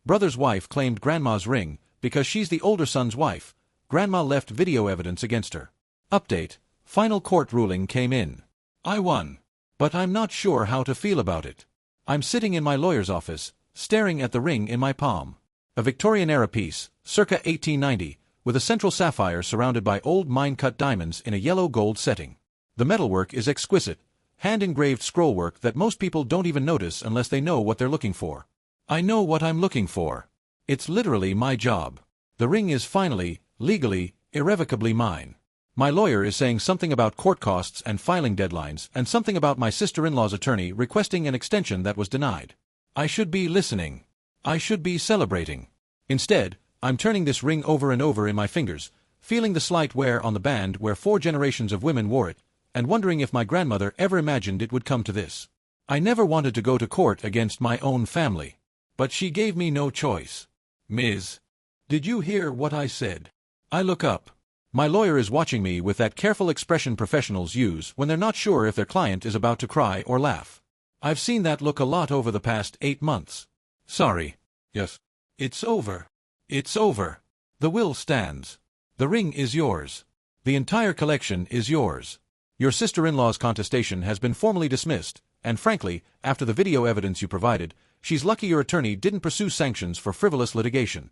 Brother's wife claimed Grandma's ring, because she's the older son's wife. Grandma left video evidence against her. Update: final court ruling came in. I won. But I'm not sure how to feel about it. I'm sitting in my lawyer's office, staring at the ring in my palm. A Victorian-era piece, circa 1890, with a central sapphire surrounded by old mine-cut diamonds in a yellow-gold setting. The metalwork is exquisite, hand-engraved scrollwork that most people don't even notice unless they know what they're looking for. I know what I'm looking for. It's literally my job. The ring is finally, legally, irrevocably mine. My lawyer is saying something about court costs and filing deadlines, and something about my sister-in-law's attorney requesting an extension that was denied. I should be listening. I should be celebrating. Instead, I'm turning this ring over and over in my fingers, feeling the slight wear on the band where 4 generations of women wore it, and wondering if my grandmother ever imagined it would come to this. I never wanted to go to court against my own family. But she gave me no choice. Ms. Did you hear what I said? I look up. My lawyer is watching me with that careful expression professionals use when they're not sure if their client is about to cry or laugh. I've seen that look a lot over the past 8 months. Sorry. Yes. It's over. It's over. The will stands. The ring is yours. The entire collection is yours. Your sister-in-law's contestation has been formally dismissed, and frankly, after the video evidence you provided, she's lucky your attorney didn't pursue sanctions for frivolous litigation.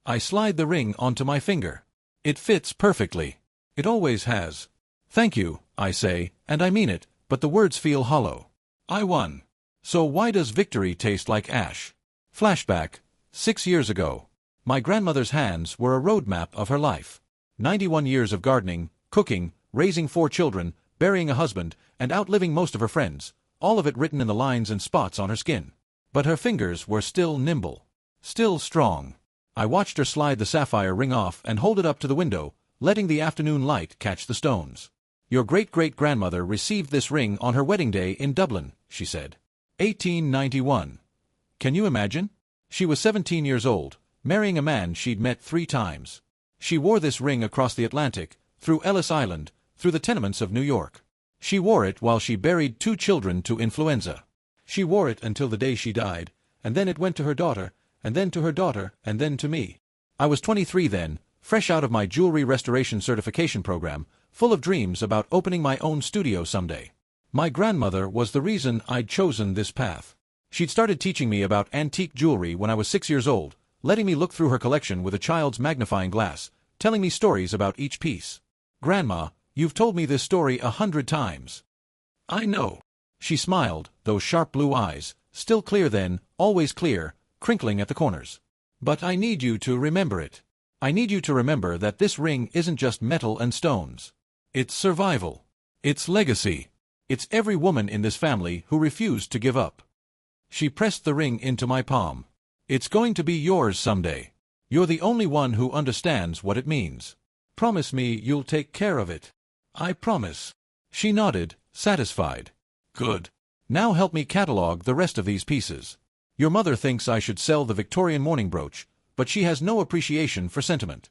I slide the ring onto my finger. It fits perfectly. It always has. Thank you, I say, and I mean it, but the words feel hollow. I won. So why does victory taste like ash? Flashback: 6 years ago. My grandmother's hands were a roadmap of her life. 91 years of gardening, cooking, raising 4 children, burying a husband, and outliving most of her friends, all of it written in the lines and spots on her skin. But her fingers were still nimble. Still strong. I watched her slide the sapphire ring off and hold it up to the window, letting the afternoon light catch the stones. Your great-great-grandmother received this ring on her wedding day in Dublin, she said. 1891. Can you imagine? She was 17 years old, marrying a man she'd met 3 times. She wore this ring across the Atlantic, through Ellis Island, through the tenements of New York. She wore it while she buried 2 children to influenza. She wore it until the day she died, and then it went to her daughter, and then to her daughter, and then to me. I was 23 then, fresh out of my jewelry restoration certification program, full of dreams about opening my own studio someday. My grandmother was the reason I'd chosen this path. She'd started teaching me about antique jewelry when I was 6 years old, letting me look through her collection with a child's magnifying glass, telling me stories about each piece. Grandma, you've told me this story 100 times. I know. She smiled, those sharp blue eyes, still clear then, always clear, crinkling at the corners. But I need you to remember it. I need you to remember that this ring isn't just metal and stones. It's survival. It's legacy. It's every woman in this family who refused to give up. She pressed the ring into my palm. It's going to be yours someday. You're the only one who understands what it means. Promise me you'll take care of it. I promise. She nodded, satisfied. Good. Now help me catalog the rest of these pieces. Your mother thinks I should sell the Victorian mourning brooch, but she has no appreciation for sentiment.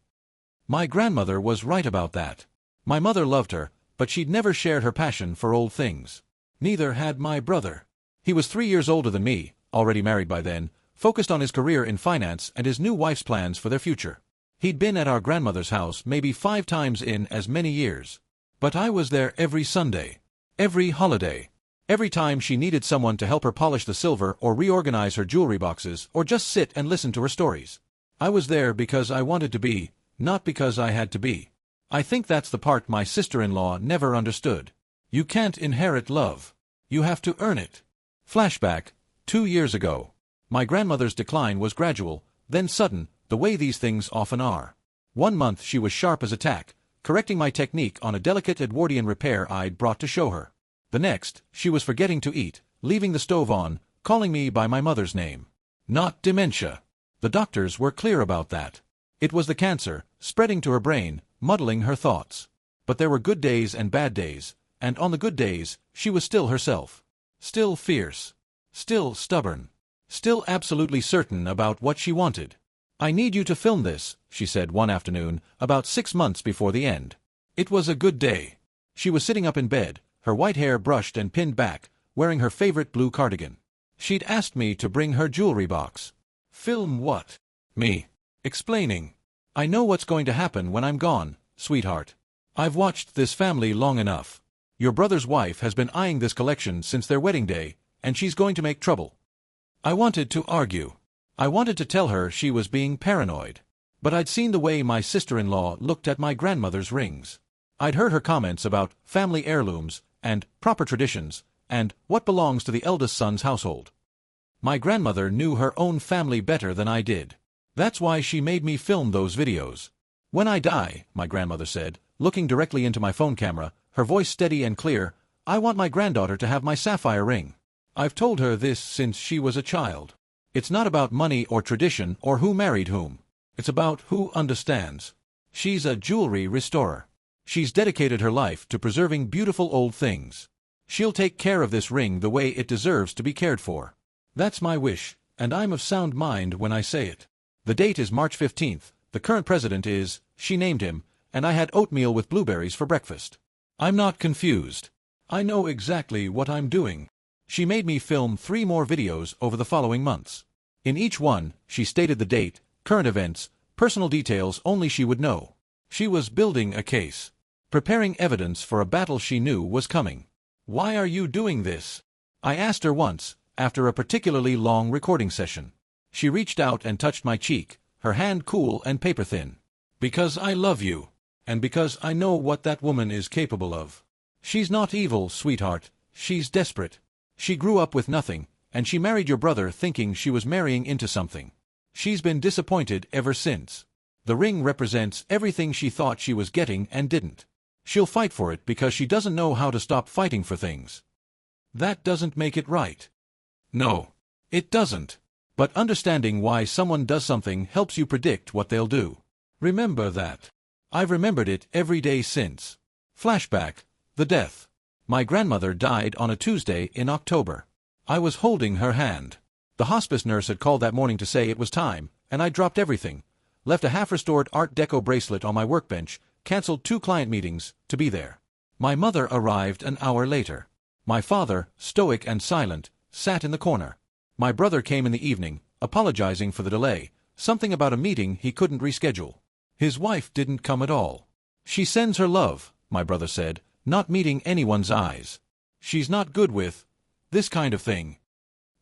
My grandmother was right about that. My mother loved her, but she'd never shared her passion for old things. Neither had my brother. He was 3 years older than me, already married by then, focused on his career in finance and his new wife's plans for their future. He'd been at our grandmother's house maybe 5 times in as many years. But I was there every Sunday. Every holiday. Every time she needed someone to help her polish the silver or reorganize her jewelry boxes or just sit and listen to her stories. I was there because I wanted to be, not because I had to be. I think that's the part my sister-in-law never understood. You can't inherit love. You have to earn it. Flashback: 2 years ago. My grandmother's decline was gradual, then sudden, the way these things often are. 1 month she was sharp as a tack, correcting my technique on a delicate Edwardian repair I'd brought to show her. The next, she was forgetting to eat, leaving the stove on, calling me by my mother's name. Not dementia. The doctors were clear about that. It was the cancer, spreading to her brain, muddling her thoughts. But there were good days and bad days, and on the good days, she was still herself. Still fierce. Still stubborn. Still absolutely certain about what she wanted. I need you to film this, she said one afternoon, about 6 months before the end. It was a good day. She was sitting up in bed, her white hair brushed and pinned back, wearing her favorite blue cardigan. She'd asked me to bring her jewelry box. Film what? Me. Explaining. I know what's going to happen when I'm gone, sweetheart. I've watched this family long enough. Your brother's wife has been eyeing this collection since their wedding day, and she's going to make trouble. I wanted to argue. I wanted to tell her she was being paranoid. But I'd seen the way my sister-in-law looked at my grandmother's rings. I'd heard her comments about family heirlooms, and proper traditions, and what belongs to the eldest son's household. My grandmother knew her own family better than I did. That's why she made me film those videos. When I die, my grandmother said, looking directly into my phone camera, her voice steady and clear, I want my granddaughter to have my sapphire ring. I've told her this since she was a child. It's not about money or tradition or who married whom. It's about who understands. She's a jewelry restorer. She's dedicated her life to preserving beautiful old things. She'll take care of this ring the way it deserves to be cared for. That's my wish, and I'm of sound mind when I say it. The date is March 15th, the current president is, she named him, and I had oatmeal with blueberries for breakfast. I'm not confused. I know exactly what I'm doing. She made me film 3 more videos over the following months. In each one, she stated the date, current events, personal details only she would know. She was building a case. Preparing evidence for a battle she knew was coming. Why are you doing this? I asked her once, after a particularly long recording session. She reached out and touched my cheek, her hand cool and paper-thin. Because I love you. And because I know what that woman is capable of. She's not evil, sweetheart. She's desperate. She grew up with nothing, and she married your brother thinking she was marrying into something. She's been disappointed ever since. The ring represents everything she thought she was getting and didn't. She'll fight for it because she doesn't know how to stop fighting for things. That doesn't make it right. No, it doesn't. But understanding why someone does something helps you predict what they'll do. Remember that. I've remembered it every day since. Flashback, the death. My grandmother died on a Tuesday in October. I was holding her hand. The hospice nurse had called that morning to say it was time, and I dropped everything. Left a half-restored Art Deco bracelet on my workbench, canceled 2 client meetings, to be there. My mother arrived an hour later. My father, stoic and silent, sat in the corner. My brother came in the evening, apologizing for the delay, something about a meeting he couldn't reschedule. His wife didn't come at all. She sends her love, my brother said, not meeting anyone's eyes. She's not good with this kind of thing.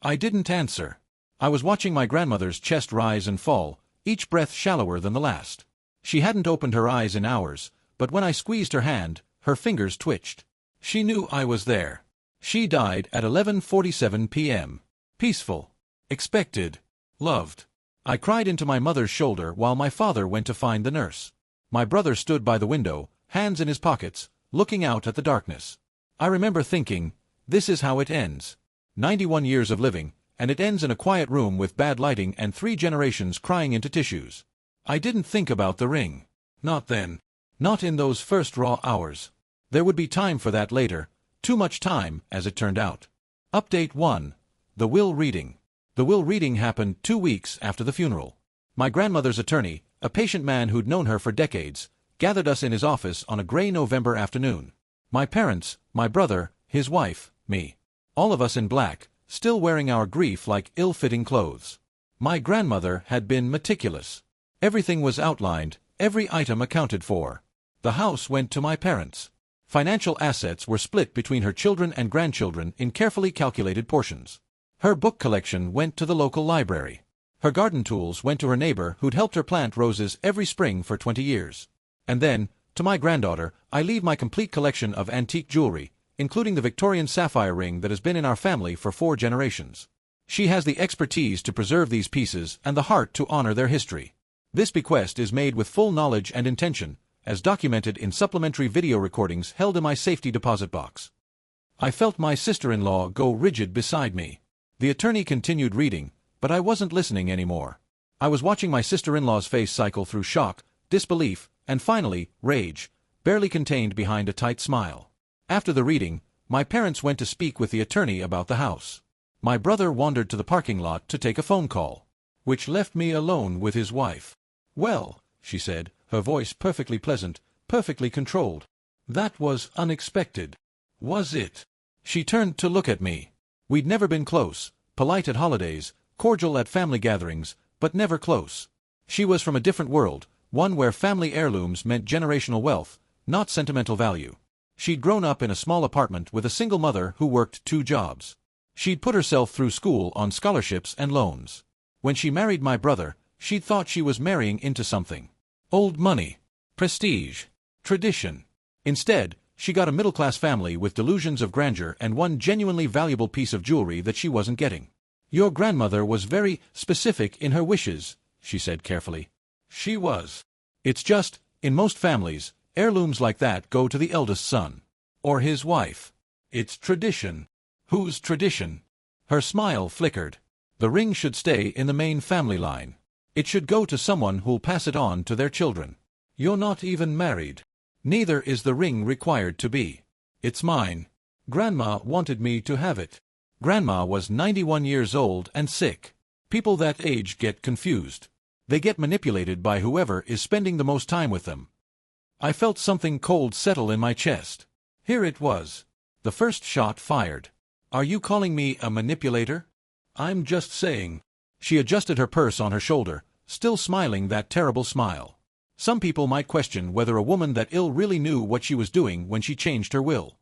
I didn't answer. I was watching my grandmother's chest rise and fall, each breath shallower than the last. She hadn't opened her eyes in hours, but when I squeezed her hand, her fingers twitched. She knew I was there. She died at 11:47 p.m. Peaceful. Expected. Loved. I cried into my mother's shoulder while my father went to find the nurse. My brother stood by the window, hands in his pockets, looking out at the darkness. I remember thinking, this is how it ends. 91 years of living, and it ends in a quiet room with bad lighting and 3 generations crying into tissues. I didn't think about the ring. Not then. Not in those first raw hours. There would be time for that later. Too much time, as it turned out. Update 1. The will reading. The will reading happened 2 weeks after the funeral. My grandmother's attorney, a patient man who'd known her for decades, gathered us in his office on a gray November afternoon. My parents, my brother, his wife, me. All of us in black, still wearing our grief like ill-fitting clothes. My grandmother had been meticulous. Everything was outlined, every item accounted for. The house went to my parents. Financial assets were split between her children and grandchildren in carefully calculated portions. Her book collection went to the local library. Her garden tools went to her neighbor who'd helped her plant roses every spring for 20 years. And then, to my granddaughter, I leave my complete collection of antique jewelry, including the Victorian sapphire ring that has been in our family for 4 generations. She has the expertise to preserve these pieces and the heart to honor their history. This bequest is made with full knowledge and intention, as documented in supplementary video recordings held in my safety deposit box. I felt my sister-in-law go rigid beside me. The attorney continued reading, but I wasn't listening anymore. I was watching my sister-in-law's face cycle through shock, disbelief, and finally, rage, barely contained behind a tight smile. After the reading, my parents went to speak with the attorney about the house. My brother wandered to the parking lot to take a phone call, which left me alone with his wife. "Well," she said, her voice perfectly pleasant, perfectly controlled. "That was unexpected." Was it? She turned to look at me. We'd never been close, polite at holidays, cordial at family gatherings, but never close. She was from a different world, one where family heirlooms meant generational wealth, not sentimental value. She'd grown up in a small apartment with a single mother who worked 2 jobs. She'd put herself through school on scholarships and loans. When she married my brother, she'd thought she was marrying into something. Old money. Prestige. Tradition. Instead, she got a middle-class family with delusions of grandeur and one genuinely valuable piece of jewelry that she wasn't getting. Your grandmother was very specific in her wishes, she said carefully. She was. It's just, in most families, heirlooms like that go to the eldest son. Or his wife. It's tradition. Whose tradition? Her smile flickered. The ring should stay in the main family line. It should go to someone who'll pass it on to their children. You're not even married. Neither is the ring required to be. It's mine. Grandma wanted me to have it. Grandma was 91 years old and sick. People that age get confused. They get manipulated by whoever is spending the most time with them. I felt something cold settle in my chest. Here it was. The first shot fired. Are you calling me a manipulator? I'm just saying. She adjusted her purse on her shoulder, still smiling that terrible smile. Some people might question whether a woman that ill really knew what she was doing when she changed her will.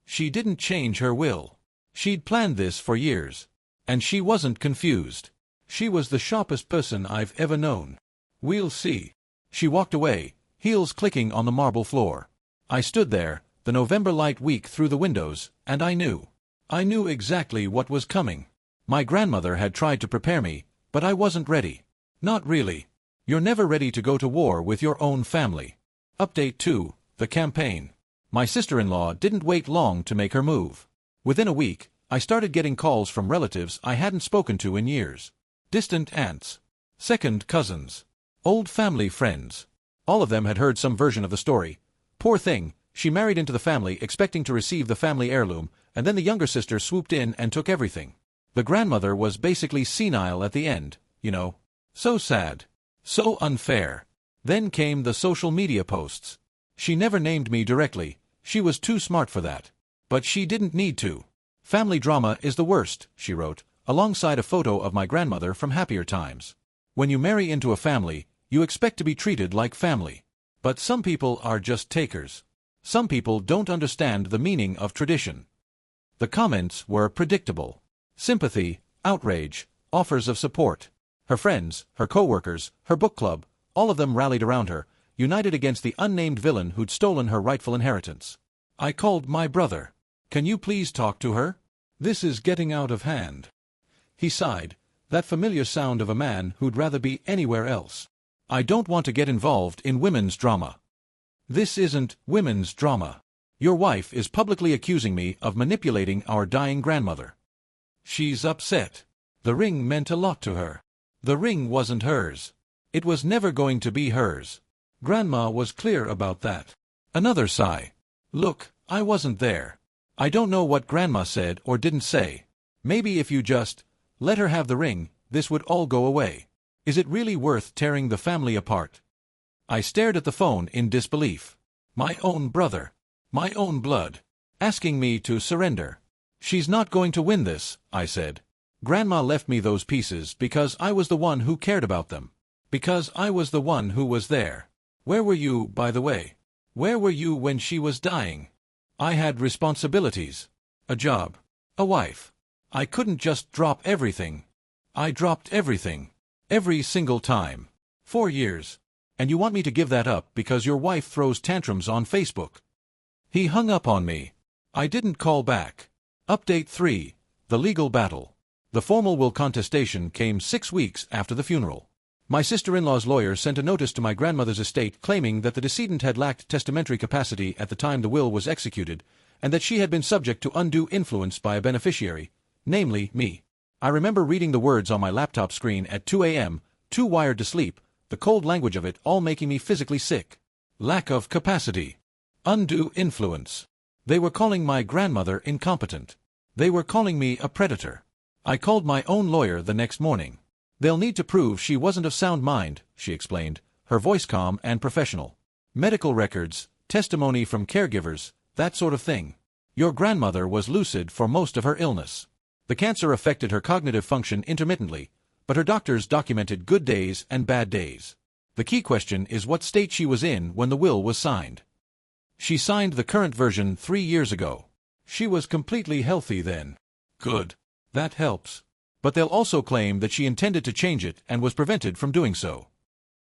She didn't change her will. She'd planned this for years. And she wasn't confused. She was the sharpest person I've ever known. We'll see. She walked away, heels clicking on the marble floor. I stood there, the November light weak through the windows, and I knew. I knew exactly what was coming. My grandmother had tried to prepare me, but I wasn't ready. Not really. You're never ready to go to war with your own family. Update 2, the campaign. My sister-in-law didn't wait long to make her move. Within a week, I started getting calls from relatives I hadn't spoken to in years. Distant aunts. Second cousins. Old family friends. All of them had heard some version of the story. Poor thing, she married into the family expecting to receive the family heirloom, and then the younger sister swooped in and took everything. The grandmother was basically senile at the end, you know. So sad. So unfair. Then came the social media posts. She never named me directly, she was too smart for that. But she didn't need to. Family drama is the worst, she wrote, alongside a photo of my grandmother from happier times. When you marry into a family, you expect to be treated like family. But some people are just takers. Some people don't understand the meaning of tradition. The comments were predictable. Sympathy, outrage, offers of support. Her friends, her co-workers, her book club, all of them rallied around her, united against the unnamed villain who'd stolen her rightful inheritance. I called my brother. Can you please talk to her? This is getting out of hand. He sighed, that familiar sound of a man who'd rather be anywhere else. I don't want to get involved in women's drama. This isn't women's drama. Your wife is publicly accusing me of manipulating our dying grandmother. She's upset. The ring meant a lot to her. The ring wasn't hers. It was never going to be hers. Grandma was clear about that. Another sigh. Look, I wasn't there. I don't know what Grandma said or didn't say. Maybe if you just let her have the ring, this would all go away. Is it really worth tearing the family apart? I stared at the phone in disbelief. My own brother. My own blood. Asking me to surrender. She's not going to win this, I said. Grandma left me those pieces because I was the one who cared about them. Because I was the one who was there. Where were you, by the way? Where were you when she was dying? I had responsibilities. A job. A wife. I couldn't just drop everything. I dropped everything. Every single time. 4 years. And you want me to give that up because your wife throws tantrums on Facebook? He hung up on me. I didn't call back. Update 3. The legal battle. The formal will contestation came 6 weeks after the funeral. My sister-in-law's lawyer sent a notice to my grandmother's estate claiming that the decedent had lacked testamentary capacity at the time the will was executed, and that she had been subject to undue influence by a beneficiary, namely me. I remember reading the words on my laptop screen at 2 a.m., too wired to sleep, the cold language of it all making me physically sick. Lack of capacity. Undue influence. They were calling my grandmother incompetent. They were calling me a predator. I called my own lawyer the next morning. They'll need to prove she wasn't of sound mind, she explained, her voice calm and professional. Medical records, testimony from caregivers, that sort of thing. Your grandmother was lucid for most of her illness. The cancer affected her cognitive function intermittently, but her doctors documented good days and bad days. The key question is what state she was in when the will was signed. She signed the current version 3 years ago. She was completely healthy then. Good. That helps. But they'll also claim that she intended to change it and was prevented from doing so.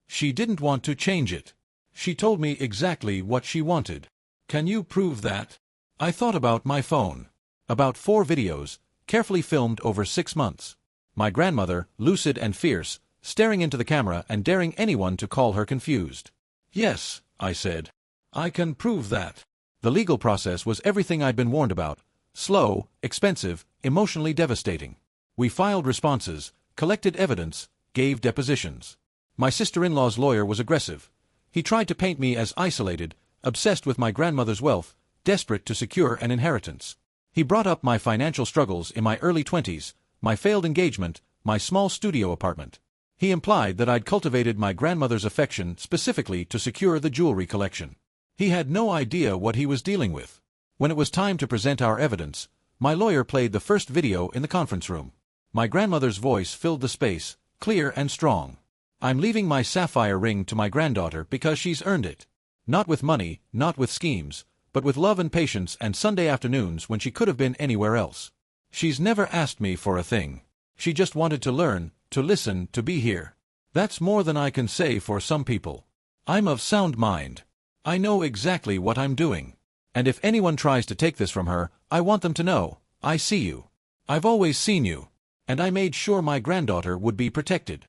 She didn't want to change it. She told me exactly what she wanted. Can you prove that? I thought about my phone. About 4 videos, carefully filmed over 6 months. My grandmother, lucid and fierce, staring into the camera and daring anyone to call her confused. Yes, I said. I can prove that. The legal process was everything I'd been warned about. Slow, expensive, emotionally devastating. We filed responses, collected evidence, gave depositions. My sister-in-law's lawyer was aggressive. He tried to paint me as isolated, obsessed with my grandmother's wealth, desperate to secure an inheritance. He brought up my financial struggles in my early 20s, my failed engagement, my small studio apartment. He implied that I'd cultivated my grandmother's affection specifically to secure the jewelry collection. He had no idea what he was dealing with. When it was time to present our evidence, my lawyer played the first video in the conference room. My grandmother's voice filled the space, clear and strong. I'm leaving my sapphire ring to my granddaughter because she's earned it. Not with money, not with schemes, but with love and patience and Sunday afternoons when she could have been anywhere else. She's never asked me for a thing. She just wanted to learn, to listen, to be here. That's more than I can say for some people. I'm of sound mind. I know exactly what I'm doing. And if anyone tries to take this from her, I want them to know, I see you. I've always seen you. And I made sure my granddaughter would be protected.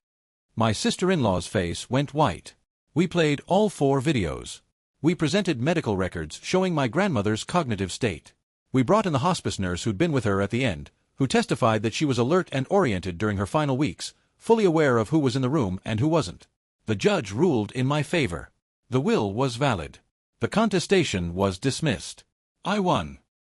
My sister-in-law's face went white. We played all 4 videos. We presented medical records showing my grandmother's cognitive state. We brought in the hospice nurse who'd been with her at the end, who testified that she was alert and oriented during her final weeks, fully aware of who was in the room and who wasn't. The judge ruled in my favor. The will was valid. The contestation was dismissed. I won.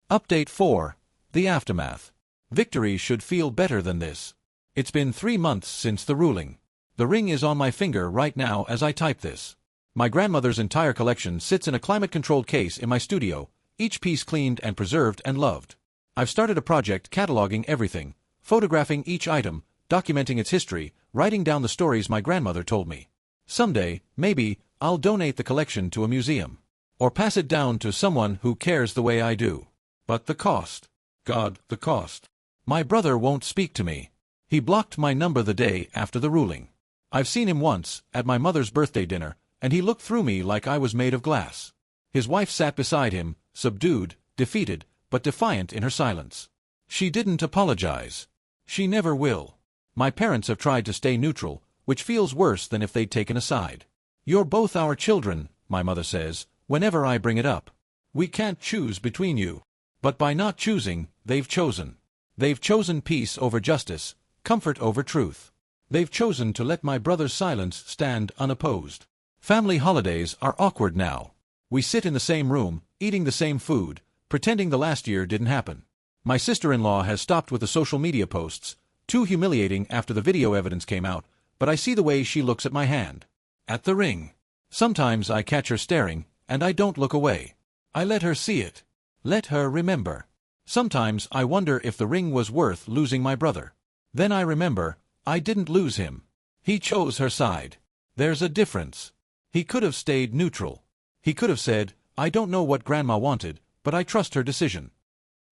Update 4. The aftermath. Victory should feel better than this. It's been 3 months since the ruling. The ring is on my finger right now as I type this. My grandmother's entire collection sits in a climate-controlled case in my studio, each piece cleaned and preserved and loved. I've started a project cataloging everything, photographing each item, documenting its history, writing down the stories my grandmother told me. Someday, maybe, I'll donate the collection to a museum. Or pass it down to someone who cares the way I do. But the cost. God, the cost. My brother won't speak to me. He blocked my number the day after the ruling. I've seen him once, at my mother's birthday dinner, and he looked through me like I was made of glass. His wife sat beside him, subdued, defeated, but defiant in her silence. She didn't apologize. She never will. My parents have tried to stay neutral, which feels worse than if they'd taken a side. You're both our children, my mother says, whenever I bring it up. We can't choose between you. But by not choosing, they've chosen. They've chosen peace over justice, comfort over truth. They've chosen to let my brother's silence stand unopposed. Family holidays are awkward now. We sit in the same room, eating the same food, pretending the last year didn't happen. My sister-in-law has stopped with the social media posts, too humiliating after the video evidence came out, but I see the way she looks at my hand. At the ring. Sometimes I catch her staring, and I don't look away. I let her see it. Let her remember. Sometimes I wonder if the ring was worth losing my brother. Then I remember, I didn't lose him. He chose her side. There's a difference. He could have stayed neutral. He could have said, I don't know what Grandma wanted, but I trust her decision.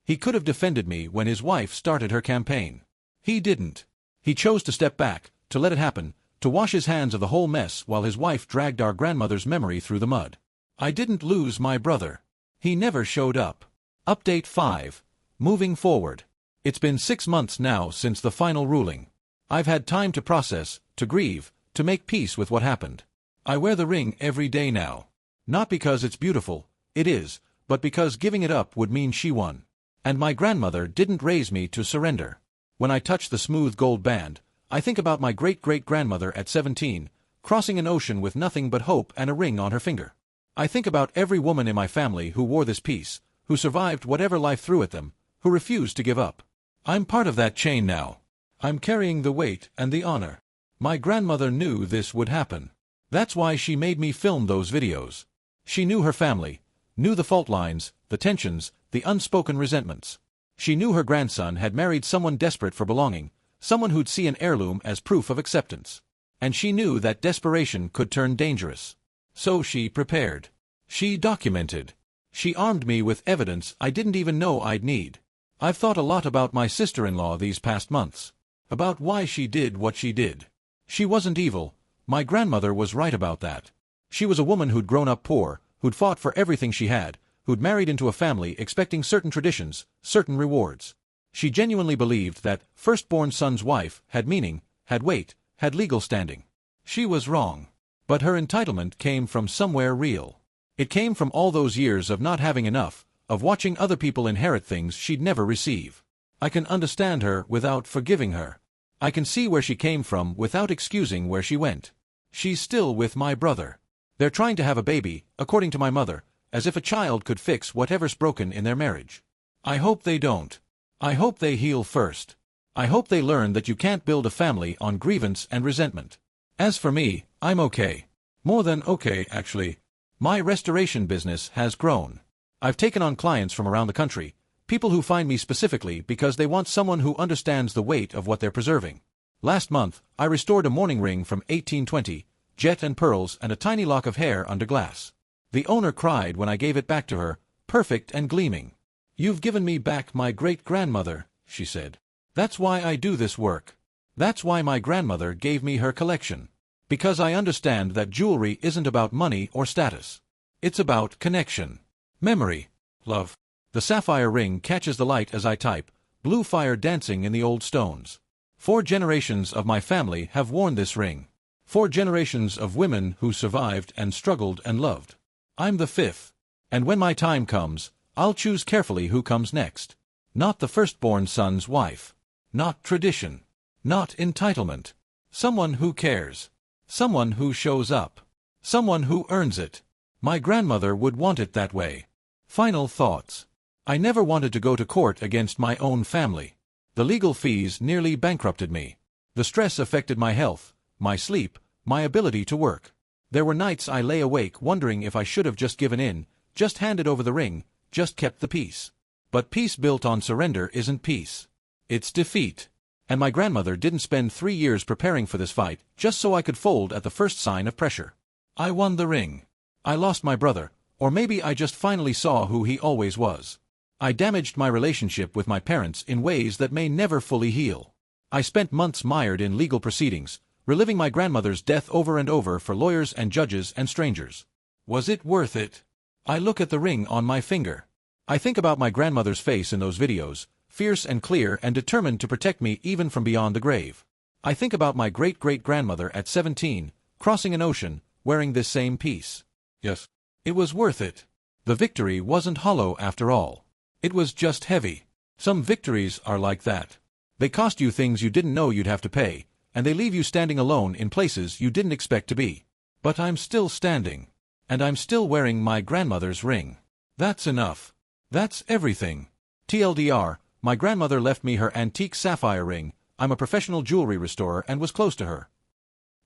He could have defended me when his wife started her campaign. He didn't. He chose to step back, to let it happen, to wash his hands of the whole mess while his wife dragged our grandmother's memory through the mud. I didn't lose my brother. He never showed up. Update 5. Moving forward. It's been 6 months now since the final ruling. I've had time to process, to grieve, to make peace with what happened. I wear the ring every day now. Not because it's beautiful, it is, but because giving it up would mean she won. And my grandmother didn't raise me to surrender. When I touch the smooth gold band, I think about my great-great-grandmother at 17, crossing an ocean with nothing but hope and a ring on her finger. I think about every woman in my family who wore this piece, who survived whatever life threw at them, who refused to give up. I'm part of that chain now. I'm carrying the weight and the honor. My grandmother knew this would happen. That's why she made me film those videos. She knew her family, knew the fault lines, the tensions, the unspoken resentments. She knew her grandson had married someone desperate for belonging, someone who'd see an heirloom as proof of acceptance. And she knew that desperation could turn dangerous. So she prepared. She documented. She armed me with evidence I didn't even know I'd need. I've thought a lot about my sister-in-law these past months. About why she did what she did. She wasn't evil. My grandmother was right about that. She was a woman who'd grown up poor, who'd fought for everything she had, who'd married into a family expecting certain traditions, certain rewards. She genuinely believed that firstborn son's wife had meaning, had weight, had legal standing. She was wrong. But her entitlement came from somewhere real. It came from all those years of not having enough, of watching other people inherit things she'd never receive. I can understand her without forgiving her. I can see where she came from without excusing where she went. She's still with my brother. They're trying to have a baby, according to my mother, as if a child could fix whatever's broken in their marriage. I hope they don't. I hope they heal first. I hope they learn that you can't build a family on grievance and resentment. As for me, I'm okay. More than okay, actually. My restoration business has grown. I've taken on clients from around the country, people who find me specifically because they want someone who understands the weight of what they're preserving. Last month, I restored a mourning ring from 1820, jet and pearls and a tiny lock of hair under glass. The owner cried when I gave it back to her, perfect and gleaming. "You've given me back my great-grandmother," she said. "That's why I do this work. That's why my grandmother gave me her collection. Because I understand that jewelry isn't about money or status. It's about connection. Memory. Love." The sapphire ring catches the light as I type, blue fire dancing in the old stones. 4 generations of my family have worn this ring. 4 generations of women who survived and struggled and loved. I'm the 5th. And when my time comes, I'll choose carefully who comes next. Not the firstborn son's wife. Not tradition. Not entitlement. Someone who cares. Someone who shows up. Someone who earns it. My grandmother would want it that way. Final thoughts. I never wanted to go to court against my own family. The legal fees nearly bankrupted me. The stress affected my health, my sleep, my ability to work. There were nights I lay awake wondering if I should have just given in, just handed over the ring, just kept the peace. But peace built on surrender isn't peace. It's defeat. And my grandmother didn't spend 3 years preparing for this fight just so I could fold at the first sign of pressure. I won the ring. I lost my brother, or maybe I just finally saw who he always was. I damaged my relationship with my parents in ways that may never fully heal. I spent months mired in legal proceedings, reliving my grandmother's death over and over for lawyers and judges and strangers. Was it worth it? I look at the ring on my finger. I think about my grandmother's face in those videos, fierce and clear and determined to protect me even from beyond the grave. I think about my great-great-grandmother at 17, crossing an ocean, wearing this same piece. Yes, it was worth it. The victory wasn't hollow after all. It was just heavy. Some victories are like that. They cost you things you didn't know you'd have to pay, and they leave you standing alone in places you didn't expect to be. But I'm still standing. And I'm still wearing my grandmother's ring. That's enough. That's everything. TLDR, my grandmother left me her antique sapphire ring. I'm a professional jewelry restorer and was close to her.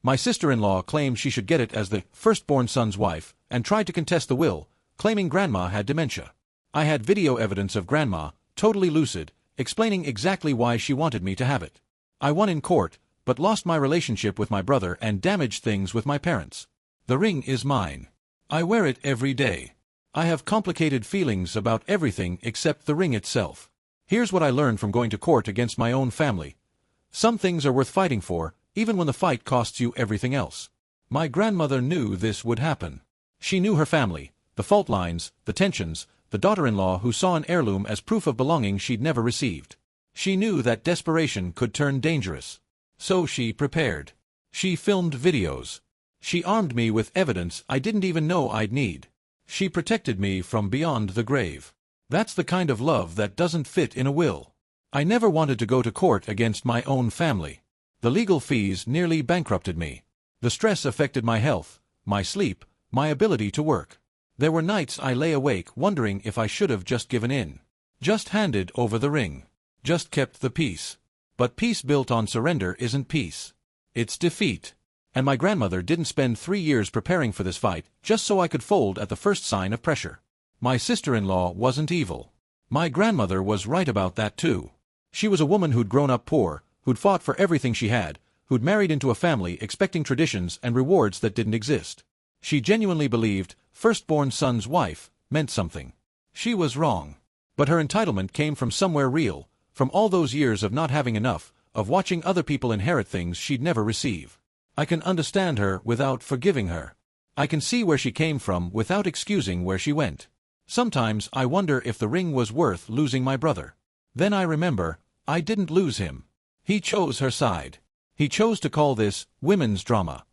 My sister-in-law claimed she should get it as the firstborn son's wife, and tried to contest the will, claiming Grandma had dementia. I had video evidence of Grandma, totally lucid, explaining exactly why she wanted me to have it. I won in court, but lost my relationship with my brother and damaged things with my parents. The ring is mine. I wear it every day. I have complicated feelings about everything except the ring itself. Here's what I learned from going to court against my own family. Some things are worth fighting for, even when the fight costs you everything else. My grandmother knew this would happen. She knew her family, the fault lines, the tensions, the daughter-in-law who saw an heirloom as proof of belonging she'd never received. She knew that desperation could turn dangerous. So she prepared. She filmed videos. She armed me with evidence I didn't even know I'd need. She protected me from beyond the grave. That's the kind of love that doesn't fit in a will. I never wanted to go to court against my own family. The legal fees nearly bankrupted me. The stress affected my health, my sleep, my ability to work. There were nights I lay awake wondering if I should have just given in. Just handed over the ring. Just kept the peace. But peace built on surrender isn't peace. It's defeat. And my grandmother didn't spend 3 years preparing for this fight just so I could fold at the first sign of pressure. My sister-in-law wasn't evil. My grandmother was right about that too. She was a woman who'd grown up poor, who'd fought for everything she had, who'd married into a family expecting traditions and rewards that didn't exist. She genuinely believed firstborn son's wife meant something. She was wrong. But her entitlement came from somewhere real, from all those years of not having enough, of watching other people inherit things she'd never receive. I can understand her without forgiving her. I can see where she came from without excusing where she went. Sometimes I wonder if the ring was worth losing my brother. Then I remember, I didn't lose him. He chose her side. He chose to call this women's drama.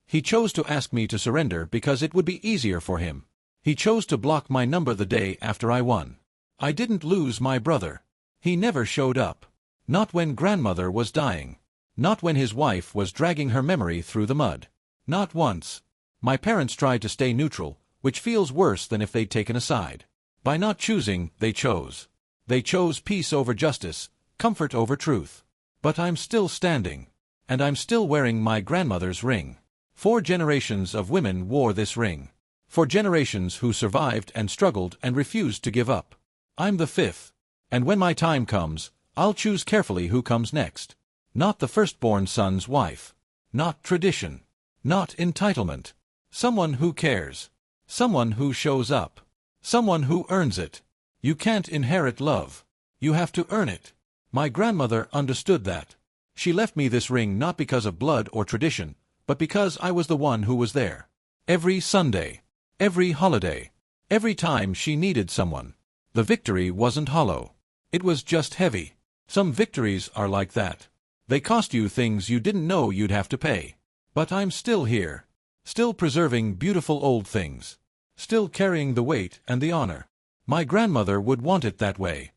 He chose to ask me to surrender because it would be easier for him. He chose to block my number the day after I won. I didn't lose my brother. He never showed up. Not when grandmother was dying. Not when his wife was dragging her memory through the mud. Not once. My parents tried to stay neutral, which feels worse than if they'd taken a side. By not choosing, they chose. They chose peace over justice, comfort over truth. But I'm still standing. And I'm still wearing my grandmother's ring. 4 generations of women wore this ring. 4 generations who survived and struggled and refused to give up. I'm the 5th. And when my time comes, I'll choose carefully who comes next. Not the firstborn son's wife. Not tradition. Not entitlement. Someone who cares. Someone who shows up. Someone who earns it. You can't inherit love. You have to earn it. My grandmother understood that. She left me this ring not because of blood or tradition, but because I was the one who was there. Every Sunday. Every holiday. Every time she needed someone. The victory wasn't hollow. It was just heavy. Some victories are like that. They cost you things you didn't know you'd have to pay. But I'm still here. Still preserving beautiful old things. Still carrying the weight and the honor. My grandmother would want it that way.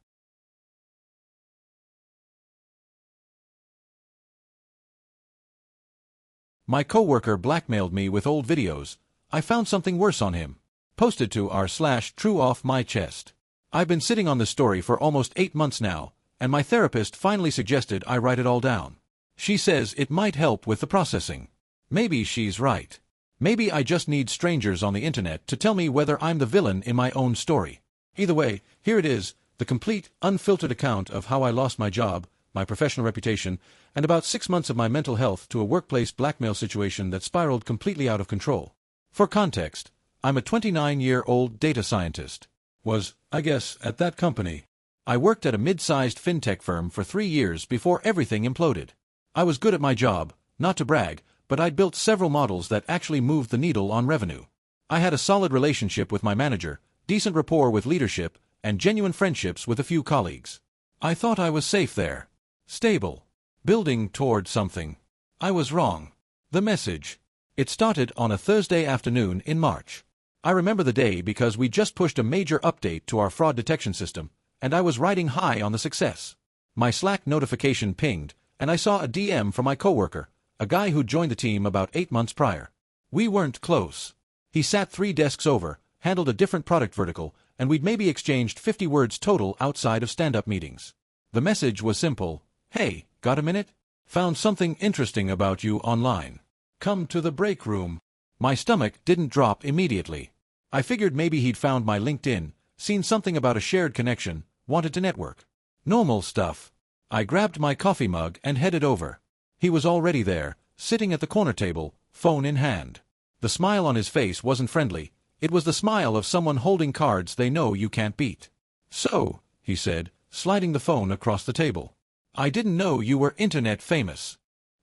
My coworker blackmailed me with old videos. I found something worse on him. Posted to r/true off my chest. I've been sitting on this story for almost 8 months now, and my therapist finally suggested I write it all down. She says it might help with the processing. Maybe she's right. Maybe I just need strangers on the internet to tell me whether I'm the villain in my own story. Either way, here it is, the complete, unfiltered account of how I lost my job, my professional reputation, and about 6 months of my mental health to a workplace blackmail situation that spiraled completely out of control. For context, I'm a 29-year-old data scientist. Was, I guess, at that company. I worked at a mid-sized fintech firm for 3 years before everything imploded. I was good at my job, not to brag, but I'd built several models that actually moved the needle on revenue. I had a solid relationship with my manager, decent rapport with leadership, and genuine friendships with a few colleagues. I thought I was safe there. Stable. Building toward something. I was wrong. The message. It started on a Thursday afternoon in March. I remember the day because we just pushed a major update to our fraud detection system, and I was riding high on the success. My Slack notification pinged, and I saw a DM from my coworker, a guy who'd joined the team about 8 months prior. We weren't close. He sat 3 desks over, handled a different product vertical, and we'd maybe exchanged 50 words total outside of stand-up meetings. The message was simple. Hey, got a minute? Found something interesting about you online. Come to the break room. My stomach didn't drop immediately. I figured maybe he'd found my LinkedIn, seen something about a shared connection, wanted to network. Normal stuff. I grabbed my coffee mug and headed over. He was already there, sitting at the corner table, phone in hand. The smile on his face wasn't friendly. It was the smile of someone holding cards they know you can't beat. So, he said, sliding the phone across the table. I didn't know you were internet famous.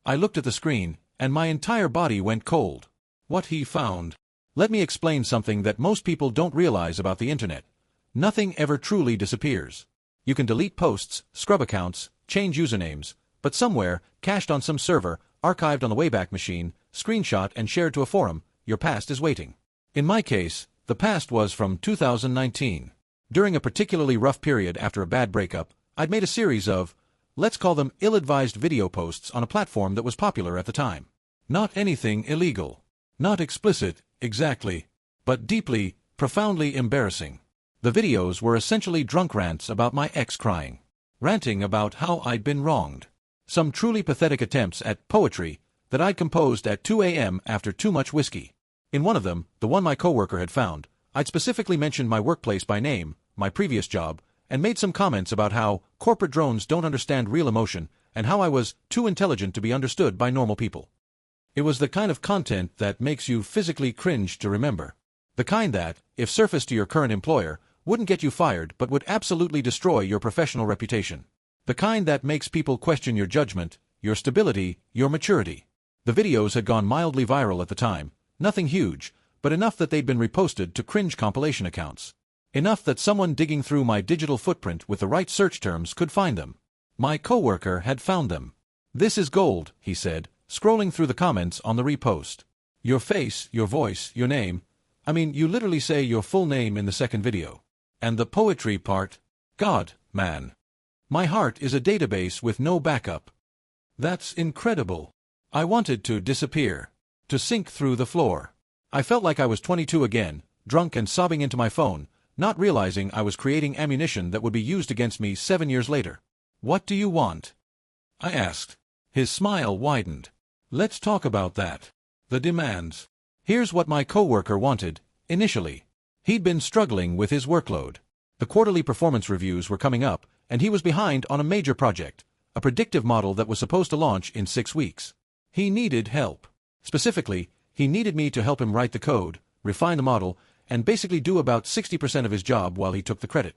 I looked at the screen, and my entire body went cold. What he found. Let me explain something that most people don't realize about the internet. Nothing ever truly disappears. You can delete posts, scrub accounts, change usernames, but somewhere, cached on some server, archived on the Wayback Machine, screenshot and shared to a forum, your past is waiting. In my case, the past was from 2019. During a particularly rough period after a bad breakup, I'd made a series of, let's call them ill-advised video posts on a platform that was popular at the time. Not anything illegal. Not explicit, exactly. But deeply, profoundly embarrassing. The videos were essentially drunk rants about my ex crying. Ranting about how I'd been wronged. Some truly pathetic attempts at poetry that I'd composed at 2 a.m. after too much whiskey. In one of them, the one my coworker had found, I'd specifically mentioned my workplace by name, my previous job, and made some comments about how corporate drones don't understand real emotion and how I was too intelligent to be understood by normal people. It was the kind of content that makes you physically cringe to remember. The kind that, if surfaced to your current employer, wouldn't get you fired but would absolutely destroy your professional reputation. The kind that makes people question your judgment, your stability, your maturity. The videos had gone mildly viral at the time, nothing huge, but enough that they'd been reposted to cringe compilation accounts. Enough that someone digging through my digital footprint with the right search terms could find them. My coworker had found them. "This is gold," he said, scrolling through the comments on the repost. "Your face, your voice, your name. I mean, you literally say your full name in the second video. And the poetry part. God, man. My heart is a database with no backup. That's incredible." I wanted to disappear. To sink through the floor. I felt like I was 22 again, drunk and sobbing into my phone, not realizing I was creating ammunition that would be used against me 7 years later. "What do you want?" I asked. His smile widened. "Let's talk about that. The demands." Here's what my coworker wanted, initially. He'd been struggling with his workload. The quarterly performance reviews were coming up, and he was behind on a major project, a predictive model that was supposed to launch in 6 weeks. He needed help. Specifically, he needed me to help him write the code, refine the model, and basically do about 60% of his job while he took the credit.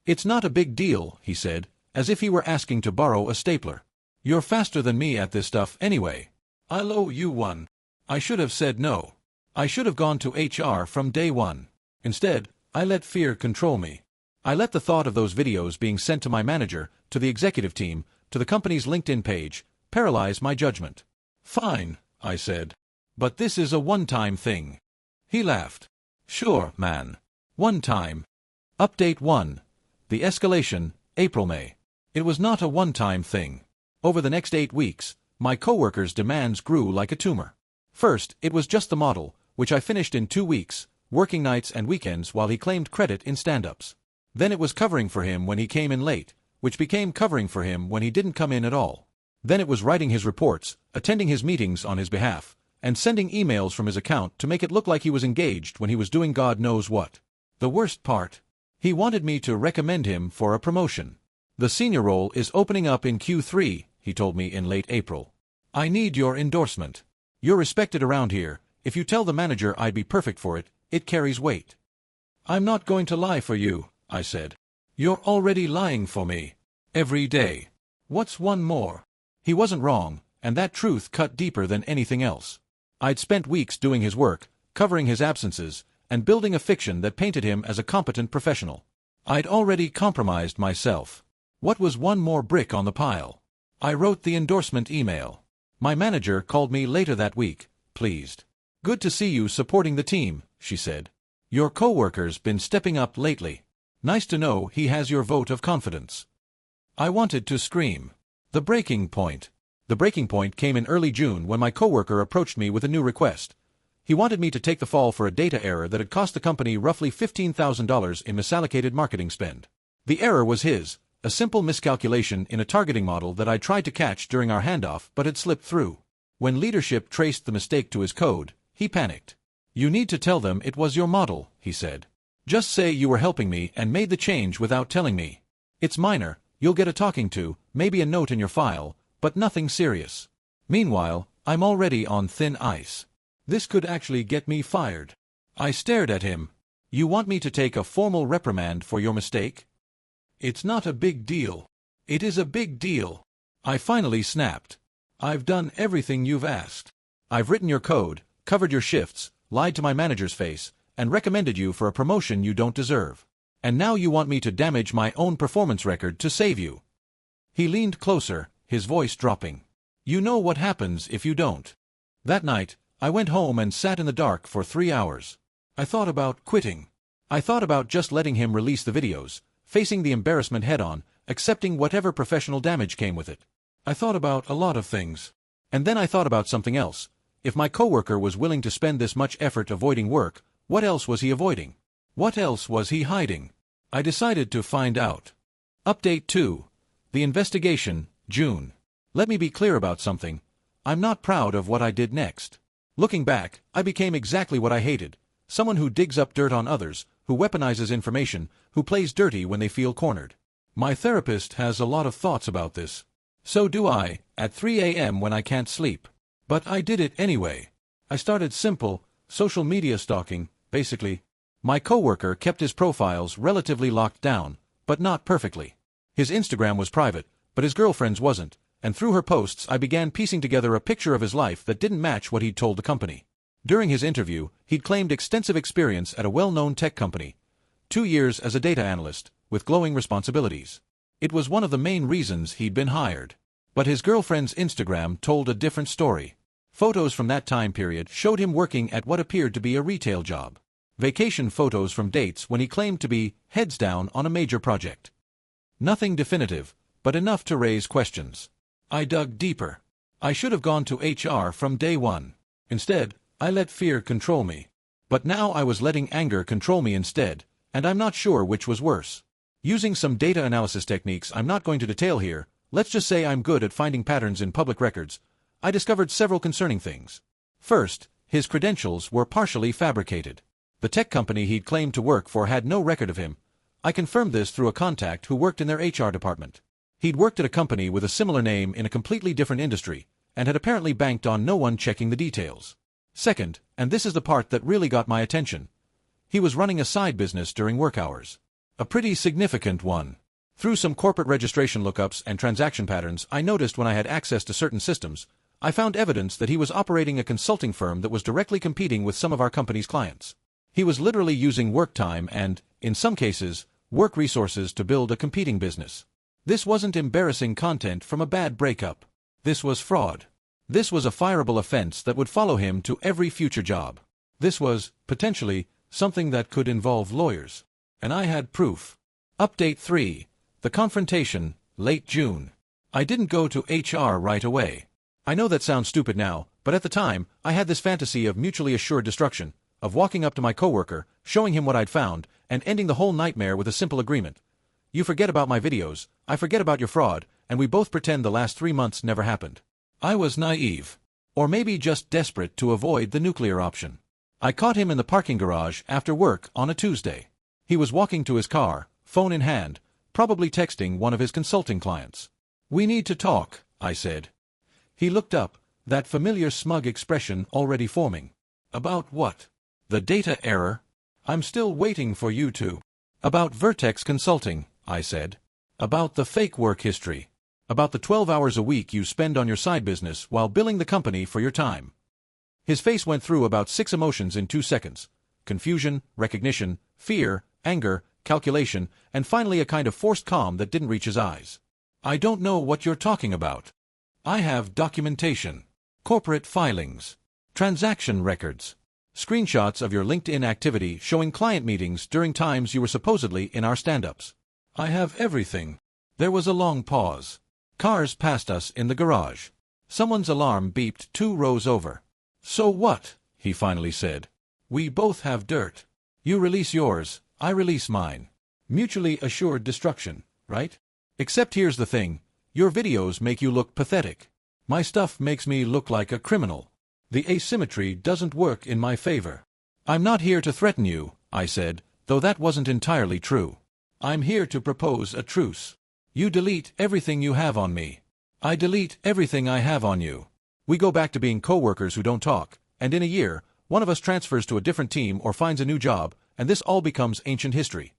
"It's not a big deal," he said, as if he were asking to borrow a stapler. "You're faster than me at this stuff anyway. I'll owe you one." I should have said no. I should have gone to HR from day one. Instead, I let fear control me. I let the thought of those videos being sent to my manager, to the executive team, to the company's LinkedIn page, paralyze my judgment. "Fine," I said. "But this is a one-time thing." He laughed. "Sure, man. One time." Update 1. The escalation, April-May. It was not a one-time thing. Over the next 8 weeks, my coworker's demands grew like a tumor. First, it was just the model, which I finished in 2 weeks, working nights and weekends while he claimed credit in stand-ups. Then it was covering for him when he came in late, which became covering for him when he didn't come in at all. Then it was writing his reports, attending his meetings on his behalf, and sending emails from his account to make it look like he was engaged when he was doing God knows what. The worst part? He wanted me to recommend him for a promotion. "The senior role is opening up in Q3, he told me in late April. "I need your endorsement. You're respected around here. If you tell the manager I'd be perfect for it, it carries weight." "I'm not going to lie for you," I said. "You're already lying for me. Every day. What's one more?" He wasn't wrong, and that truth cut deeper than anything else. I'd spent weeks doing his work, covering his absences, and building a fiction that painted him as a competent professional. I'd already compromised myself. What was one more brick on the pile? I wrote the endorsement email. My manager called me later that week, pleased. "Good to see you supporting the team," she said. "Your coworker's been stepping up lately. Nice to know he has your vote of confidence." I wanted to scream. The breaking point. The breaking point came in early June when my coworker approached me with a new request. He wanted me to take the fall for a data error that had cost the company roughly $15,000 in misallocated marketing spend. The error was his, a simple miscalculation in a targeting model that I tried to catch during our handoff but had slipped through. When leadership traced the mistake to his code, he panicked. "You need to tell them it was your model," he said. "Just say you were helping me and made the change without telling me. It's minor, you'll get a talking to, maybe a note in your file, but nothing serious." Meanwhile, I'm already on thin ice. This could actually get me fired. I stared at him. "You want me to take a formal reprimand for your mistake?" "It's not a big deal." "It is a big deal." I finally snapped. "I've done everything you've asked. I've written your code, covered your shifts, lied to my manager's face, and recommended you for a promotion you don't deserve. And now you want me to damage my own performance record to save you." He leaned closer, his voice dropping. "You know what happens if you don't." That night, I went home and sat in the dark for 3 hours. I thought about quitting. I thought about just letting him release the videos, facing the embarrassment head-on, accepting whatever professional damage came with it. I thought about a lot of things. And then I thought about something else. If my coworker was willing to spend this much effort avoiding work, what else was he avoiding? What else was he hiding? I decided to find out. Update 2. The investigation, June. Let me be clear about something. I'm not proud of what I did next. Looking back, I became exactly what I hated. Someone who digs up dirt on others, who weaponizes information, who plays dirty when they feel cornered. My therapist has a lot of thoughts about this. So do I, at 3 a.m. when I can't sleep. But I did it anyway. I started simple, social media stalking, basically. My coworker kept his profiles relatively locked down, but not perfectly. His Instagram was private, but his girlfriend's wasn't, and through her posts I began piecing together a picture of his life that didn't match what he'd told the company. During his interview, he'd claimed extensive experience at a well-known tech company, 2 years as a data analyst, with glowing responsibilities. It was one of the main reasons he'd been hired. But his girlfriend's Instagram told a different story. Photos from that time period showed him working at what appeared to be a retail job. Vacation photos from dates when he claimed to be heads down on a major project. Nothing definitive, but enough to raise questions. I dug deeper. I should have gone to HR from day one. Instead, I let fear control me. But now I was letting anger control me instead, and I'm not sure which was worse. Using some data analysis techniques I'm not going to detail here, let's just say I'm good at finding patterns in public records, I discovered several concerning things. First, his credentials were partially fabricated. The tech company he'd claimed to work for had no record of him. I confirmed this through a contact who worked in their HR department. He'd worked at a company with a similar name in a completely different industry, and had apparently banked on no one checking the details. Second, and this is the part that really got my attention, he was running a side business during work hours. A pretty significant one. Through some corporate registration lookups and transaction patterns I noticed when I had access to certain systems, I found evidence that he was operating a consulting firm that was directly competing with some of our company's clients. He was literally using work time and, in some cases, work resources to build a competing business. This wasn't embarrassing content from a bad breakup. This was fraud. This was a fireable offense that would follow him to every future job. This was, potentially, something that could involve lawyers. And I had proof. Update 3. The confrontation, late June. I didn't go to HR right away. I know that sounds stupid now, but at the time, I had this fantasy of mutually assured destruction, of walking up to my coworker, showing him what I'd found, and ending the whole nightmare with a simple agreement. You forget about my videos, I forget about your fraud, and we both pretend the last 3 months never happened. I was naive. Or maybe just desperate to avoid the nuclear option. I caught him in the parking garage after work on a Tuesday. He was walking to his car, phone in hand, probably texting one of his consulting clients. "We need to talk," I said. He looked up, that familiar smug expression already forming. "About what?" "The data error. I'm still waiting for you to." "About Vertex Consulting," I said. "About the fake work history. About the 12 hours a week you spend on your side business while billing the company for your time." His face went through about 6 emotions in 2 seconds. Confusion, recognition, fear, anger, calculation, and finally a kind of forced calm that didn't reach his eyes. "I don't know what you're talking about. I have documentation. Corporate filings. Transaction records. Screenshots of your LinkedIn activity showing client meetings during times you were supposedly in our stand-ups. I have everything." There was a long pause. Cars passed us in the garage. Someone's alarm beeped 2 rows over. "So what?" he finally said. "We both have dirt. You release yours, I release mine. Mutually assured destruction, right? Except here's the thing, your videos make you look pathetic. My stuff makes me look like a criminal. The asymmetry doesn't work in my favor." "I'm not here to threaten you," I said, though that wasn't entirely true. "I'm here to propose a truce. You delete everything you have on me. I delete everything I have on you. We go back to being co-workers who don't talk, and in a year, one of us transfers to a different team or finds a new job, and this all becomes ancient history."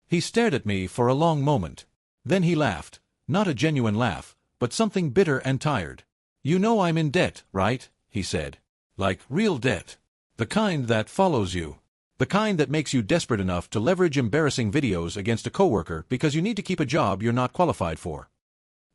He stared at me for a long moment. Then he laughed, not a genuine laugh, but something bitter and tired. "You know I'm in debt, right?" he said. "Like real debt. The kind that follows you. The kind that makes you desperate enough to leverage embarrassing videos against a coworker because you need to keep a job you're not qualified for."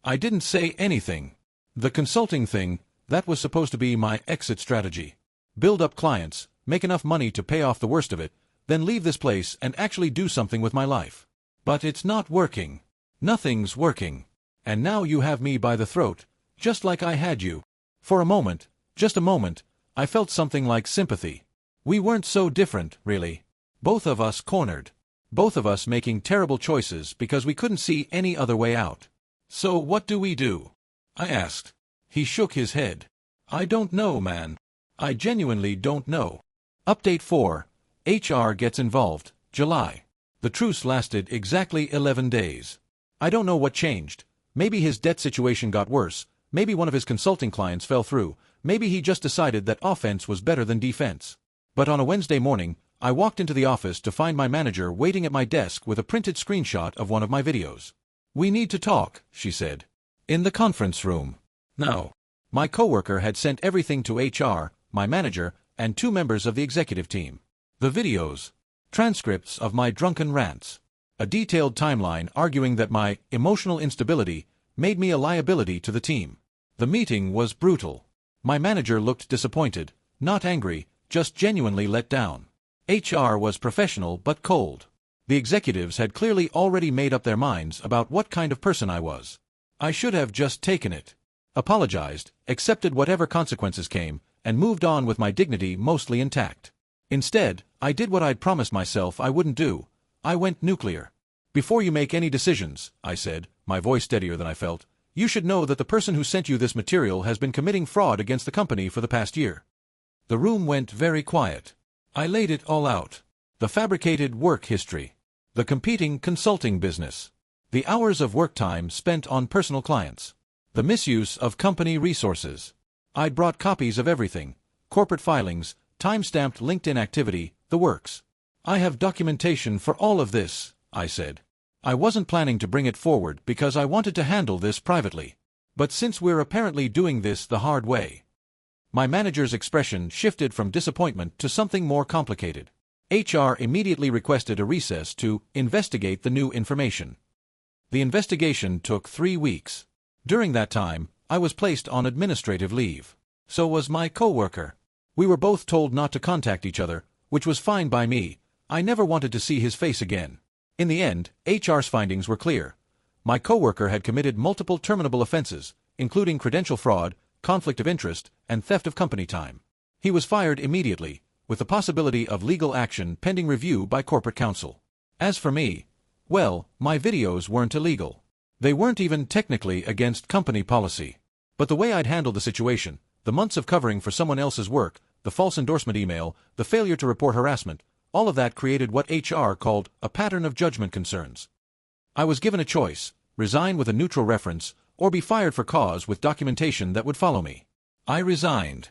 I didn't say anything. The consulting thing, that was supposed to be my exit strategy. Build up clients, make enough money to pay off the worst of it, then leave this place and actually do something with my life. But it's not working. Nothing's working. And now you have me by the throat, just like I had you. For a moment, just a moment, I felt something like sympathy. We weren't so different, really. Both of us cornered. Both of us making terrible choices because we couldn't see any other way out. "So what do we do?" I asked. He shook his head. "I don't know, man. I genuinely don't know." Update 4. HR gets involved, July. The truce lasted exactly 11 days. I don't know what changed, Maybe his debt situation got worse, maybe one of his consulting clients fell through, maybe he just decided that offense was better than defense. But on a Wednesday morning, I walked into the office to find my manager waiting at my desk with a printed screenshot of one of my videos. "We need to talk," she said. "In the conference room." Now, my coworker had sent everything to HR, my manager, and 2 members of the executive team. The videos, transcripts of my drunken rants, a detailed timeline arguing that my emotional instability made me a liability to the team. The meeting was brutal. My manager looked disappointed, not angry, just genuinely let down. HR was professional but cold. The executives had clearly already made up their minds about what kind of person I was. I should have just taken it, apologized, accepted whatever consequences came, and moved on with my dignity mostly intact. Instead, I did what I'd promised myself I wouldn't do. I went nuclear. "Before you make any decisions," I said, my voice steadier than I felt, "you should know that the person who sent you this material has been committing fraud against the company for the past year." The room went very quiet. I laid it all out. The fabricated work history. The competing consulting business. The hours of work time spent on personal clients. The misuse of company resources. I'd brought copies of everything. Corporate filings, time-stamped LinkedIn activity, the works. "I have documentation for all of this," I said. I wasn't planning to bring it forward because I wanted to handle this privately. But since we're apparently doing this the hard way. My manager's expression shifted from disappointment to something more complicated. HR immediately requested a recess to investigate the new information. The investigation took 3 weeks. During that time, I was placed on administrative leave. So was my coworker. We were both told not to contact each other, which was fine by me. I never wanted to see his face again. In the end, HR's findings were clear. My coworker had committed multiple terminable offenses, including credential fraud, conflict of interest, and theft of company time. He was fired immediately, with the possibility of legal action pending review by corporate counsel. As for me, well, my videos weren't illegal. They weren't even technically against company policy. But the way I'd handled the situation, the months of covering for someone else's work, the false endorsement email, the failure to report harassment, all of that created what HR called a pattern of judgment concerns. I was given a choice: resign with a neutral reference, or be fired for cause with documentation that would follow me. I resigned.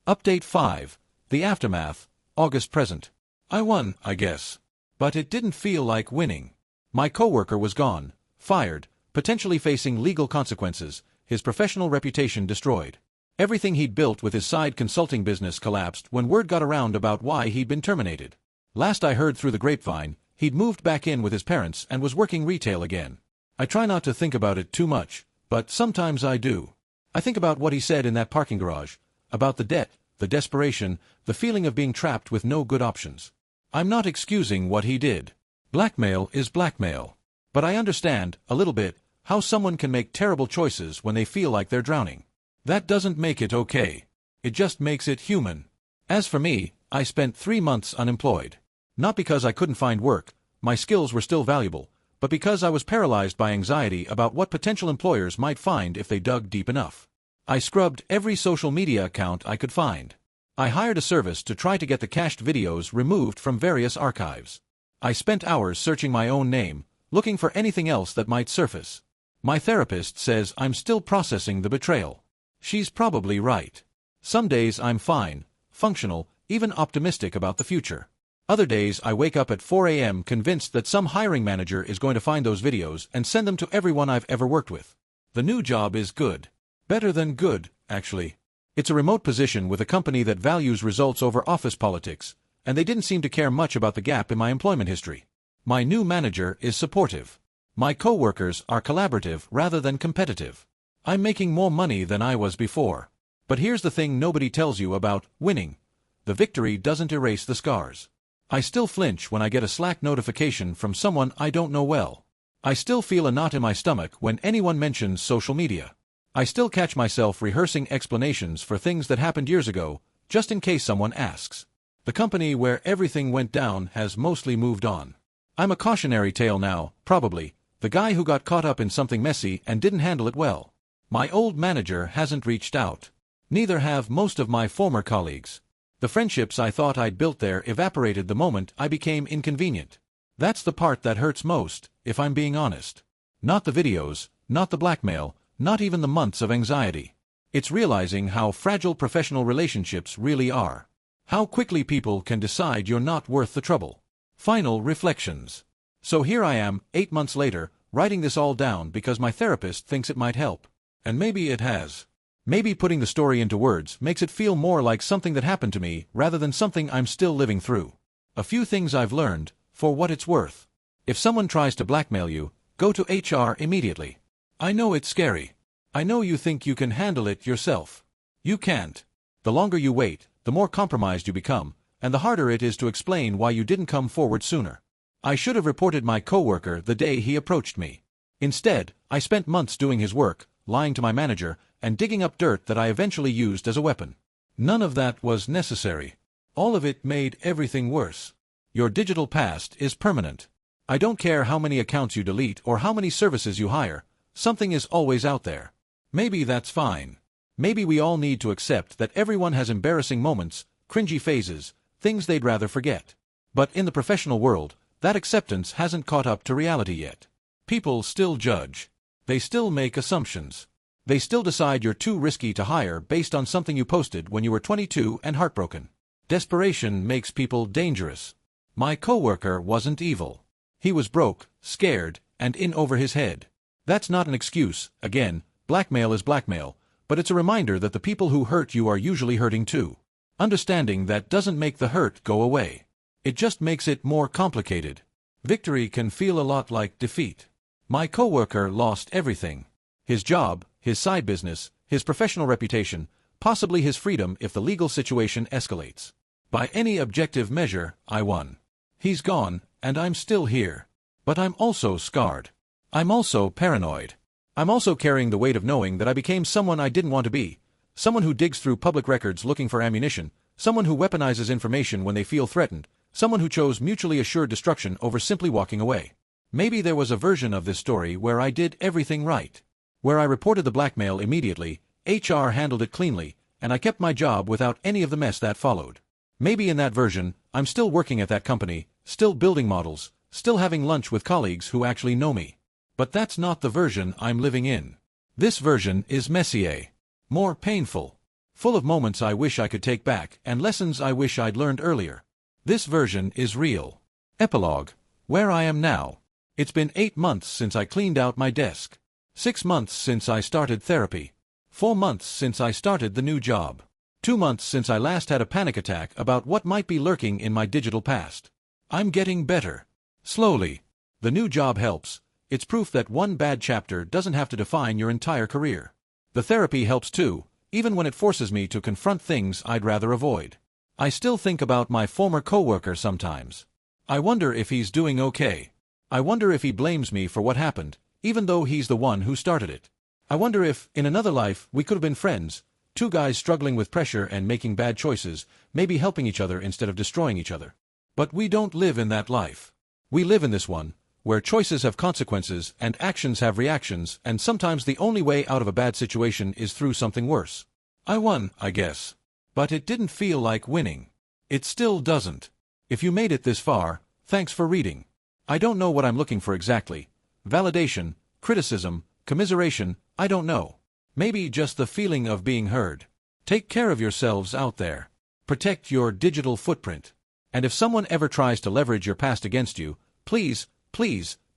Update 5. The aftermath, August present. I won, I guess. But it didn't feel like winning. My coworker was gone, fired, potentially facing legal consequences, his professional reputation destroyed. Everything he'd built with his side consulting business collapsed when word got around about why he'd been terminated. Last I heard through the grapevine, he'd moved back in with his parents and was working retail again. I try not to think about it too much, but sometimes I do. I think about what he said in that parking garage, about the debt, the desperation, the feeling of being trapped with no good options. I'm not excusing what he did. Blackmail is blackmail. But I understand, a little bit, how someone can make terrible choices when they feel like they're drowning. That doesn't make it okay. It just makes it human. As for me, I spent 3 months unemployed. Not because I couldn't find work, my skills were still valuable, but because I was paralyzed by anxiety about what potential employers might find if they dug deep enough. I scrubbed every social media account I could find. I hired a service to try to get the cached videos removed from various archives. I spent hours searching my own name, looking for anything else that might surface. My therapist says I'm still processing the betrayal. She's probably right. Some days I'm fine, functional, even optimistic about the future. Other days I wake up at 4 a.m. convinced that some hiring manager is going to find those videos and send them to everyone I've ever worked with. The new job is good. Better than good, actually. It's a remote position with a company that values results over office politics, and they didn't seem to care much about the gap in my employment history. My new manager is supportive. My coworkers are collaborative rather than competitive. I'm making more money than I was before. But here's the thing nobody tells you about winning. The victory doesn't erase the scars. I still flinch when I get a Slack notification from someone I don't know well. I still feel a knot in my stomach when anyone mentions social media. I still catch myself rehearsing explanations for things that happened years ago, just in case someone asks. The company where everything went down has mostly moved on. I'm a cautionary tale now, probably, the guy who got caught up in something messy and didn't handle it well. My old manager hasn't reached out. Neither have most of my former colleagues. The friendships I thought I'd built there evaporated the moment I became inconvenient. That's the part that hurts most, if I'm being honest. Not the videos, Not the blackmail, not even the months of anxiety. It's realizing how fragile professional relationships really are. How quickly people can decide you're not worth the trouble. Final reflections. So here I am, 8 months later, writing this all down because my therapist thinks it might help. And maybe it has. Maybe putting the story into words makes it feel more like something that happened to me rather than something I'm still living through. A few things I've learned, for what it's worth. If someone tries to blackmail you, go to HR immediately. I know it's scary. I know you think you can handle it yourself. You can't. The longer you wait, the more compromised you become, and the harder it is to explain why you didn't come forward sooner. I should have reported my coworker the day he approached me. Instead, I spent months doing his work, lying to my manager, and digging up dirt that I eventually used as a weapon. None of that was necessary. All of it made everything worse. Your digital past is permanent. I don't care how many accounts you delete or how many services you hire, something is always out there. Maybe that's fine. Maybe we all need to accept that everyone has embarrassing moments, cringy phases, things they'd rather forget. But in the professional world, that acceptance hasn't caught up to reality yet. People still judge. They still make assumptions. They still decide you're too risky to hire based on something you posted when you were 22 and heartbroken. Desperation makes people dangerous. My coworker wasn't evil. He was broke, scared, and in over his head. That's not an excuse. Again, blackmail is blackmail, but it's a reminder that the people who hurt you are usually hurting too. Understanding that doesn't make the hurt go away. It just makes it more complicated. Victory can feel a lot like defeat. My coworker lost everything. His job, his side business, his professional reputation, possibly his freedom if the legal situation escalates. By any objective measure, I won. He's gone, and I'm still here. But I'm also scarred. I'm also paranoid. I'm also carrying the weight of knowing that I became someone I didn't want to be. Someone who digs through public records looking for ammunition. Someone who weaponizes information when they feel threatened. Someone who chose mutually assured destruction over simply walking away. Maybe there was a version of this story where I did everything right. Where I reported the blackmail immediately, HR handled it cleanly, and I kept my job without any of the mess that followed. Maybe in that version, I'm still working at that company, still building models, still having lunch with colleagues who actually know me. But that's not the version I'm living in. This version is messier. More painful. Full of moments I wish I could take back and lessons I wish I'd learned earlier. This version is real. Epilogue. Where I am now. It's been 8 months since I cleaned out my desk. 6 months since I started therapy. 4 months since I started the new job. 2 months since I last had a panic attack about what might be lurking in my digital past. I'm getting better. Slowly. The new job helps. It's proof that one bad chapter doesn't have to define your entire career. The therapy helps too, even when it forces me to confront things I'd rather avoid. I still think about my former coworker sometimes. I wonder if he's doing okay. I wonder if he blames me for what happened, even though he's the one who started it. I wonder if, in another life, we could have been friends, two guys struggling with pressure and making bad choices, maybe helping each other instead of destroying each other. But we don't live in that life. We live in this one, where choices have consequences and actions have reactions, and sometimes the only way out of a bad situation is through something worse. I won, I guess. But it didn't feel like winning. It still doesn't. If you made it this far, thanks for reading. I don't know what I'm looking for exactly. Validation, criticism, commiseration, I don't know. Maybe just the feeling of being heard. Take care of yourselves out there. Protect your digital footprint. And if someone ever tries to leverage your past against you, please,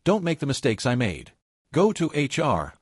don't make the mistakes I made. Go to HR.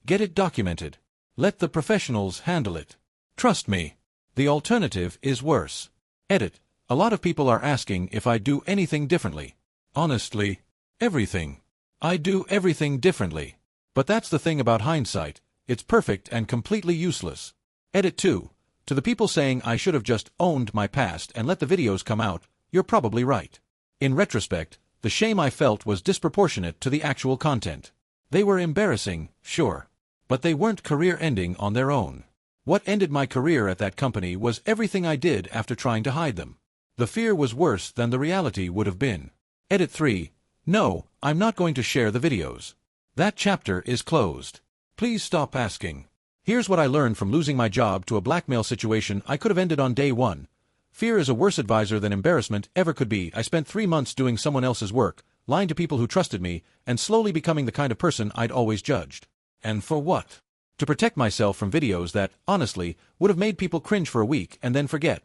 Get it documented. Let the professionals handle it. Trust me. The alternative is worse. Edit. A lot of people are asking if I do anything differently. Honestly, everything. I do everything differently. But that's the thing about hindsight. It's perfect and completely useless. Edit 2. To the people saying I should have just owned my past and let the videos come out, you're probably right. In retrospect, the shame I felt was disproportionate to the actual content. They were embarrassing, sure. But they weren't career-ending on their own. What ended my career at that company was everything I did after trying to hide them. The fear was worse than the reality would have been. Edit 3. No, I'm not going to share the videos. That chapter is closed. Please stop asking. Here's what I learned from losing my job to a blackmail situation I could have ended on day 1. Fear is a worse advisor than embarrassment ever could be. I spent 3 months doing someone else's work, lying to people who trusted me, and slowly becoming the kind of person I'd always judged. And for what? To protect myself from videos that, honestly, would have made people cringe for a week and then forget.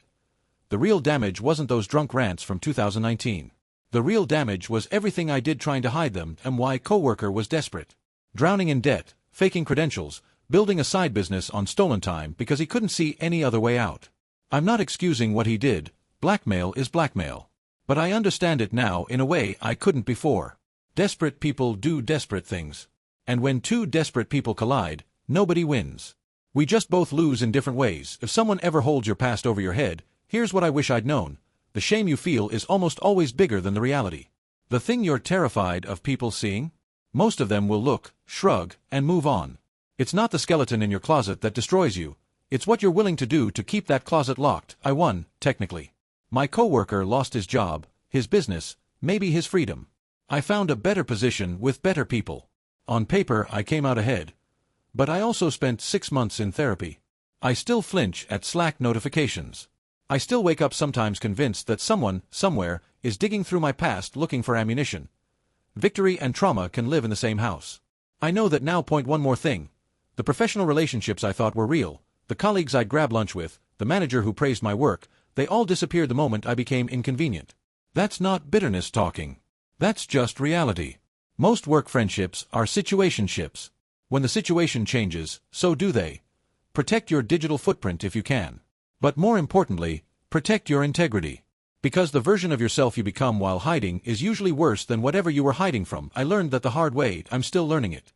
The real damage wasn't those drunk rants from 2019. The real damage was everything I did trying to hide them and why coworker was desperate. Drowning in debt, faking credentials, building a side business on stolen time because he couldn't see any other way out. I'm not excusing what he did, blackmail is blackmail. But I understand it now in a way I couldn't before. Desperate people do desperate things. And when two desperate people collide, nobody wins. We just both lose in different ways. If someone ever holds your past over your head, here's what I wish I'd known. The shame you feel is almost always bigger than the reality. The thing you're terrified of people seeing? Most of them will look, shrug, and move on. It's not the skeleton in your closet that destroys you. It's what you're willing to do to keep that closet locked. I won, technically. My coworker lost his job, his business, maybe his freedom. I found a better position with better people. On paper, I came out ahead. But I also spent 6 months in therapy. I still flinch at Slack notifications. I still wake up sometimes convinced that someone, somewhere, is digging through my past looking for ammunition. Victory and trauma can live in the same house. I know that now. One more thing. The professional relationships I thought were real, the colleagues I'd grab lunch with, the manager who praised my work, they all disappeared the moment I became inconvenient. That's not bitterness talking. That's just reality. Most work friendships are situationships. When the situation changes, so do they. Protect your digital footprint if you can. But more importantly, protect your integrity. Because the version of yourself you become while hiding is usually worse than whatever you were hiding from. I learned that the hard way. I'm still learning it.